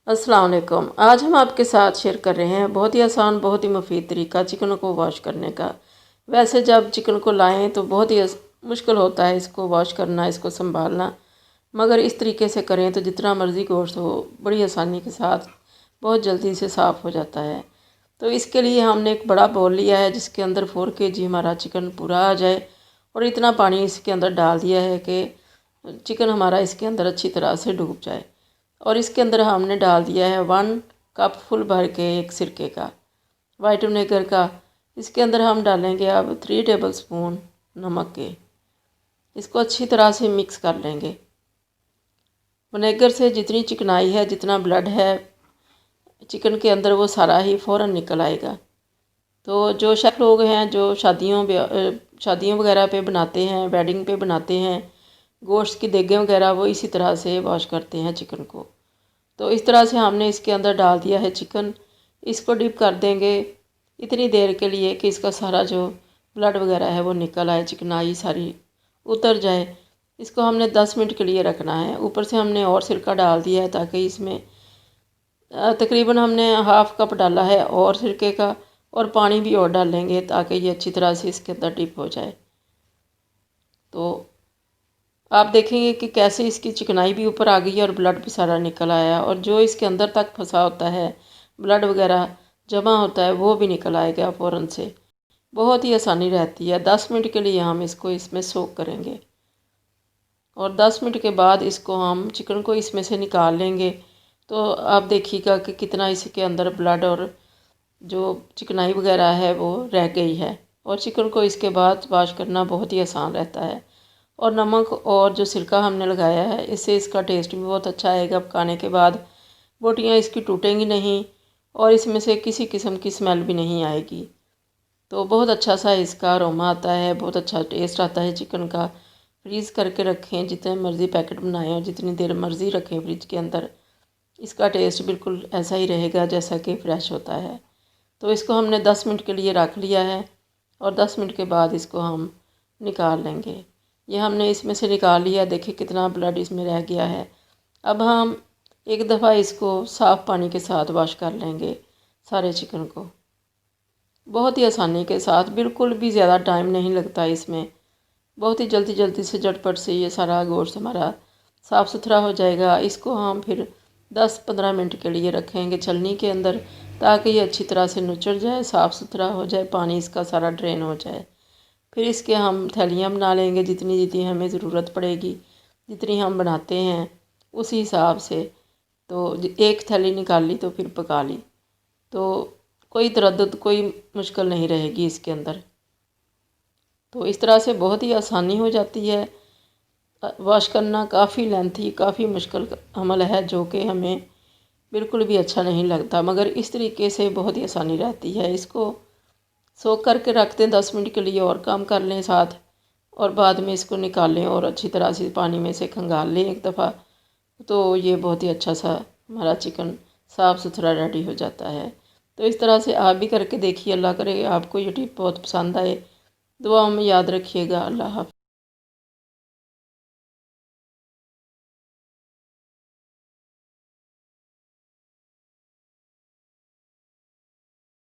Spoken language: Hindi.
अस्सलाम वालेकुम। आज हम आपके साथ शेयर कर रहे हैं बहुत ही आसान, बहुत ही मुफीद तरीका चिकन को वॉश करने का। वैसे जब चिकन को लाएं तो बहुत ही मुश्किल होता है इसको वॉश करना, इसको संभालना, मगर इस तरीके से करें तो जितना मर्ज़ी गोश्त हो बड़ी आसानी के साथ बहुत जल्दी से साफ़ हो जाता है। तो इसके लिए हमने एक बड़ा बाउल लिया है जिसके अंदर 4 kg हमारा चिकन पूरा आ जाए, और इतना पानी इसके अंदर डाल दिया है कि चिकन हमारा इसके अंदर अच्छी तरह से डूब जाए। और इसके अंदर हमने डाल दिया है 1 कप फुल भर के एक सिरके का, वाइट विनेगर का। इसके अंदर हम डालेंगे अब 3 टेबलस्पून नमक के। इसको अच्छी तरह से मिक्स कर लेंगे। विनेगर से जितनी चिकनाई है, जितना ब्लड है चिकन के अंदर, वो सारा ही फ़ौरन निकल आएगा। तो जो शेफ़ लोग हैं जो शादियों वगैरह पे बनाते हैं, वेडिंग पे बनाते हैं, गोश्त की देगें वगैरह, वो इसी तरह से वॉश करते हैं चिकन को। तो इस तरह से हमने इसके अंदर डाल दिया है चिकन। इसको डिप कर देंगे इतनी देर के लिए कि इसका सारा जो ब्लड वगैरह है वो निकल आए, चिकनाई सारी उतर जाए। इसको हमने 10 मिनट के लिए रखना है। ऊपर से हमने और सिरका डाल दिया है ताकि इसमें तकरीबन हमने हाफ़ कप डाला है और सिरके का, और पानी भी और डालेंगे ताकि ये अच्छी तरह से इसके अंदर डिप हो जाए। तो आप देखेंगे कि कैसे इसकी चिकनाई भी ऊपर आ गई है और ब्लड भी सारा निकल आया, और जो इसके अंदर तक फंसा होता है ब्लड वगैरह जमा होता है वो भी निकल आएगा फ़ौरन से। बहुत ही आसानी रहती है। 10 मिनट के लिए हम इसको इसमें सोक करेंगे, और 10 मिनट के बाद इसको हम चिकन को इसमें से निकाल लेंगे। तो आप देखिएगा कि कितना इसके अंदर ब्लड और जो चिकनाई वगैरह है वो रह गई है। और चिकन को इसके बाद वॉश करना बहुत ही आसान रहता है। और नमक और जो सिरका हमने लगाया है इससे इसका टेस्ट भी बहुत अच्छा आएगा। पकाने के बाद बोटियाँ इसकी टूटेंगी नहीं और इसमें से किसी किस्म की स्मेल भी नहीं आएगी। तो बहुत अच्छा सा इसका अरोमा आता है, बहुत अच्छा टेस्ट आता है चिकन का। फ्रीज़ करके रखें, जितने मर्ज़ी पैकेट बनाएं और जितनी देर मर्ज़ी रखें फ्रिज के अंदर, इसका टेस्ट बिल्कुल ऐसा ही रहेगा जैसा कि फ़्रेश होता है। तो इसको हमने 10 मिनट के लिए रख लिया है, और 10 मिनट के बाद इसको हम निकाल लेंगे। ये हमने इसमें से निकाल लिया। देखिए कितना ब्लड इसमें रह गया है। अब हम एक दफ़ा इसको साफ़ पानी के साथ वॉश कर लेंगे सारे चिकन को, बहुत ही आसानी के साथ। बिल्कुल भी ज़्यादा टाइम नहीं लगता इसमें। बहुत ही जल्दी जल्दी से झटपट से ये सारा गोश्त हमारा साफ़ सुथरा हो जाएगा। इसको हम फिर 10-15 मिनट के लिए रखेंगे छलनी के अंदर ताकि ये अच्छी तरह से नुचड़ जाए, साफ़ सुथरा हो जाए, पानी इसका सारा ड्रेन हो जाए। फिर इसके हम थैलियाँ बना लेंगे जितनी जितनी हमें ज़रूरत पड़ेगी, जितनी हम बनाते हैं उसी हिसाब से। तो एक थैली निकाल ली तो फिर पका ली, तो कोई तरद्दुद, कोई मुश्किल नहीं रहेगी इसके अंदर। तो इस तरह से बहुत ही आसानी हो जाती है। वॉश करना काफ़ी लेंथी, काफ़ी मुश्किल अमल है जो कि हमें बिल्कुल भी अच्छा नहीं लगता, मगर इस तरीके से बहुत ही आसानी रहती है। इसको सोक करके रख दें 10 मिनट के लिए और काम कर लें साथ, और बाद में इसको निकाल लें और अच्छी तरह से पानी में से खंगाल लें एक दफ़ा। तो ये बहुत ही अच्छा सा हमारा चिकन साफ़ सुथरा रेडी हो जाता है। तो इस तरह से आप भी करके देखिए। अल्लाह करे आपको ये टिप बहुत पसंद आए। दुआ में याद रखिएगा। अल्लाह हाफ़िज़।